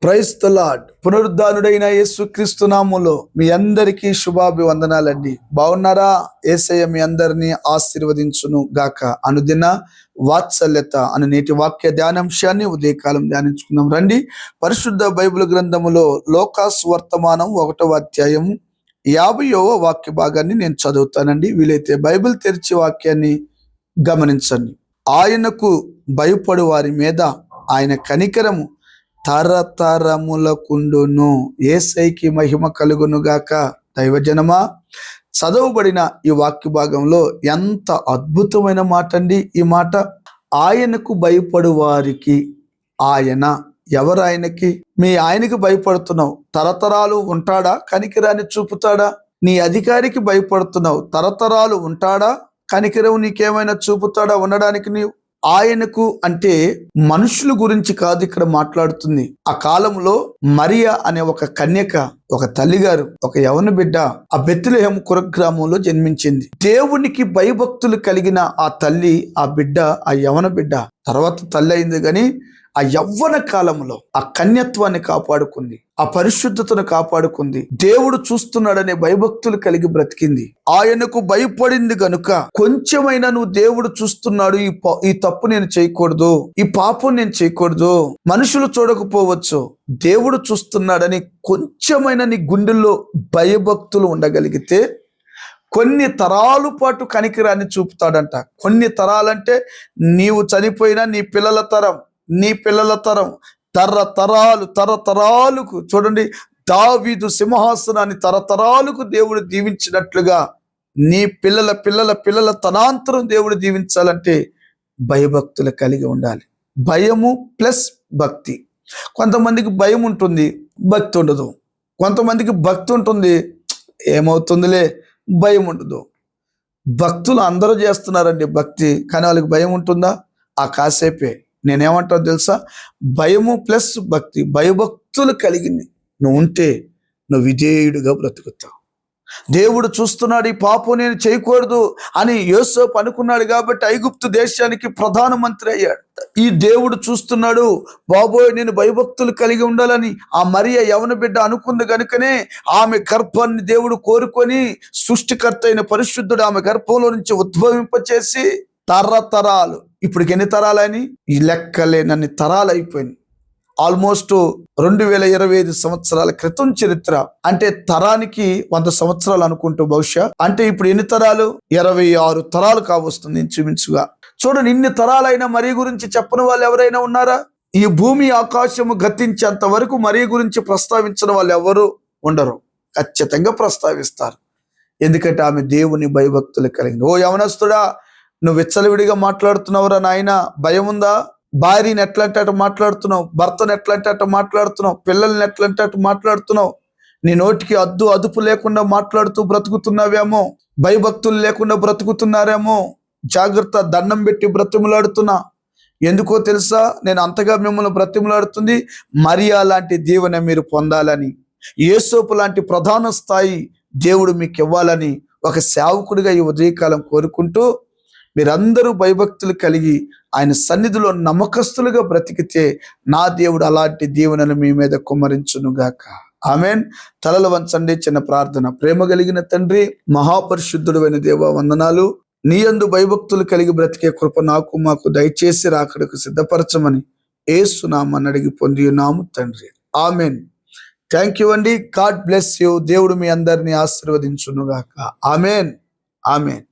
Praise the lord. పునరుద్ధానుడైన యేసుక్రీస్తు నామములో మీ అందరికీ శుభాభివందనాలండి. బాగున్నారా? యేసయ్య మీ అందరినీ ఆశీర్వదించును గాక. అనుదిన వాత్సల్యత అను నేటి వాక్య ధ్యానాంశాన్ని ఉదయకాలం ధ్యానించుకుందాం రండి. పరిశుద్ధ బైబిల్ గ్రంథములో లోకాసు వర్తమానం 1వ అధ్యాయం 50వ వాక్య భాగాన్ని నేను చదువుతానండి. వీలైతే బైబిల్ తెరిచి వాక్యాన్ని గమనించండి. ఆయనకు భయపడు వారి మీద ఆయన కనికరము తరతరములకుండును. యేసయ్యకి మహిమ కలుగును గాక. దైవజనమా, చదవబడిన ఈ వాక్య భాగంలో ఎంత అద్భుతమైన మాట అండి ఈ మాట. ఆయనకు భయపడు వారికి ఆయన ఎవరు? ఆయనకి. మీ ఆయనకి భయపడుతున్నావు, తరతరాలు ఉంటాడా? కనికరాన్ని చూపుతాడా? నీ అధికారికి భయపడుతున్నావు, తరతరాలు ఉంటాడా? కనికరం నీకేమైనా చూపుతాడా ఉండడానికి? నీవు ఆయనకు అంటే మనుషుల గురించి కాదు ఇక్కడ మాట్లాడుతుంది. ఆ కాలంలో మరియా అనే ఒక కన్యక, ఒక తల్లిగారు, ఒక యవన బిడ్డ ఆ బెత్లెహేము కుగ్రామంలో జన్మించింది. దేవునికి భయభక్తులు కలిగిన ఆ తల్లి, ఆ బిడ్డ, ఆ యవన బిడ్డ తర్వాత తల్లి అయింది. కానీ ఆ యవ్వన కాలంలో ఆ కన్యత్వాన్ని కాపాడుకుంది, ఆ పరిశుద్ధతను కాపాడుకుంది, దేవుడు చూస్తున్నాడనే భయభక్తులు కలిగి బ్రతికింది. ఆయనకు భయపడింది గనుక కొంచెమైనా నువ్వు దేవుడు చూస్తున్నాడు, ఈ తప్పు నేను చేయకూడదు, ఈ పాపం నేను చేయకూడదు, మనుషులు చూడకపోవచ్చు, దేవుడు చూస్తున్నాడని కొంచెమైనా నీ గుండెల్లో భయభక్తులు ఉండగలిగితే కొన్ని తరాలు పాటు కనికరాన్ని చూపుతాడంట. కొన్ని తరాలంటే నీవు చనిపోయినా నీ పిల్లల తరం, నీ పిల్లల తరం, తరతరాలకు చూడండి. దావీదు సింహాసనాన్ని తరతరాలకు దేవుడు దీవించినట్లుగా నీ పిల్లల పిల్లల పిల్లల తనాంతరం దేవుడు దీవించాలంటే భయభక్తులు కలిగి ఉండాలి. భయము ప్లస్ భక్తి. కొంతమందికి భయం ఉంటుంది, భక్తి ఉండదు. కొంతమందికి భక్తి ఉంటుంది, ఏమవుతుందిలే, భయం ఉండదు. భక్తులు అందరూ చేస్తున్నారండి భక్తి, కానీ వాళ్ళకి భయం ఉంటుందా? ఆ కాసేపే. నేనేమంటావు తెలుసా? భయము ప్లస్ భక్తి, భయభక్తులు కలిగింది నువ్వు ఉంటే నువ్వు విజేయుడిగా బ్రతుకుతావు. దేవుడు చూస్తున్నాడు, ఈ పాపం నేను చేయకూడదు అని యోసేపు అనుకున్నాడు కాబట్టి ఐగుప్తు దేశానికి ప్రధానమంత్రి అయ్యాడు. ఈ దేవుడు చూస్తున్నాడు, బాబోయ్ నేను భయభక్తులు కలిగి ఉండాలని ఆ మరియ యవన బిడ్డ అనుకుంది కనుకనే ఆమె గర్భాన్ని దేవుడు కోరుకొని సృష్టికర్త అయిన పరిశుద్ధుడు ఆమె గర్భంలో నుంచి ఉద్భవింపచేసి తరతరాలు, ఇప్పుడు ఎన్ని తరాలని ఈ లెక్కలేనన్ని తరాలు అయిపోయినాయి. ఆల్మోస్ట్ 2025 సంవత్సరాల క్రితం చరిత్ర. అంటే తరానికి 100 సంవత్సరాలు అనుకుంటూ బహుశా. అంటే ఇప్పుడు ఎన్ని తరాలు? 26 తరాలు కావస్తుంది ఇంచుమించుగా. చూడండి, ఇన్ని తరాలైన మరి గురించి చెప్పని వాళ్ళు ఎవరైనా ఉన్నారా? ఈ భూమి ఆకాశము గతించేంత వరకు మరి గురించి ప్రస్తావించిన వాళ్ళు ఎవరు ఉండరు. ఖచ్చితంగా ప్రస్తావిస్తారు. ఎందుకంటే ఆమె దేవుని భయభక్తులు కలిగింది. ఓ యవనస్తుడా, నువ్వు విచ్చలవిడిగా మాట్లాడుతున్నావురా నాయన, భయం ఉందా? భార్యని ఎట్లంటే అటు మాట్లాడుతున్నావు, భర్తను ఎట్లంటే అటు మాట్లాడుతున్నావు, పిల్లల్ని ఎట్లంటే అటు మాట్లాడుతున్నావు, నీ నోటికి అదుపు లేకుండా మాట్లాడుతూ బ్రతుకుతున్నావేమో, భయభక్తులు లేకుండా బ్రతుకుతున్నారేమో. జాగ్రత్త, దండం పెట్టి బ్రతిమలాడుతున్నా. ఎందుకో తెలుసా? నేను అంతగా మిమ్మల్ని బ్రతిమలాడుతుంది మరియా లాంటి దీవెన మీరు పొందాలని, యేసోపు లాంటి ప్రధాన స్థాయి దేవుడు మీకు ఇవ్వాలని ఒక సేవకుడిగా ఈ ఉదయకాలం కోరుకుంటూ మీరందరూ భయభక్తులు కలిగి ఆయన సన్నిధిలో నమ్మకస్తులుగా బ్రతికితే నా దేవుడు అలాంటి దీవెనలు మీ మీద కుమ్మరించునుగాక. ఆమెన్. తలలు వంచండి. చిన్న ప్రార్థన. ప్రేమ కలిగిన తండ్రి, మహాపరిశుద్ధుడు అయిన దేవా, వందనాలు. నీ యందు భయభక్తులు కలిగి బ్రతికే కృప నాకు మాకు దయచేసి రాకడకు సిద్ధపరచమని యేసు నామమున అడిగి పొంది ఉన్నాము తండ్రి. ఆమెన్. థ్యాంక్ యూ అండి. God bless you. దేవుడు మీ అందరినీ ఆశీర్వదించునుగాక. ఆమెన్. ఆమెన్.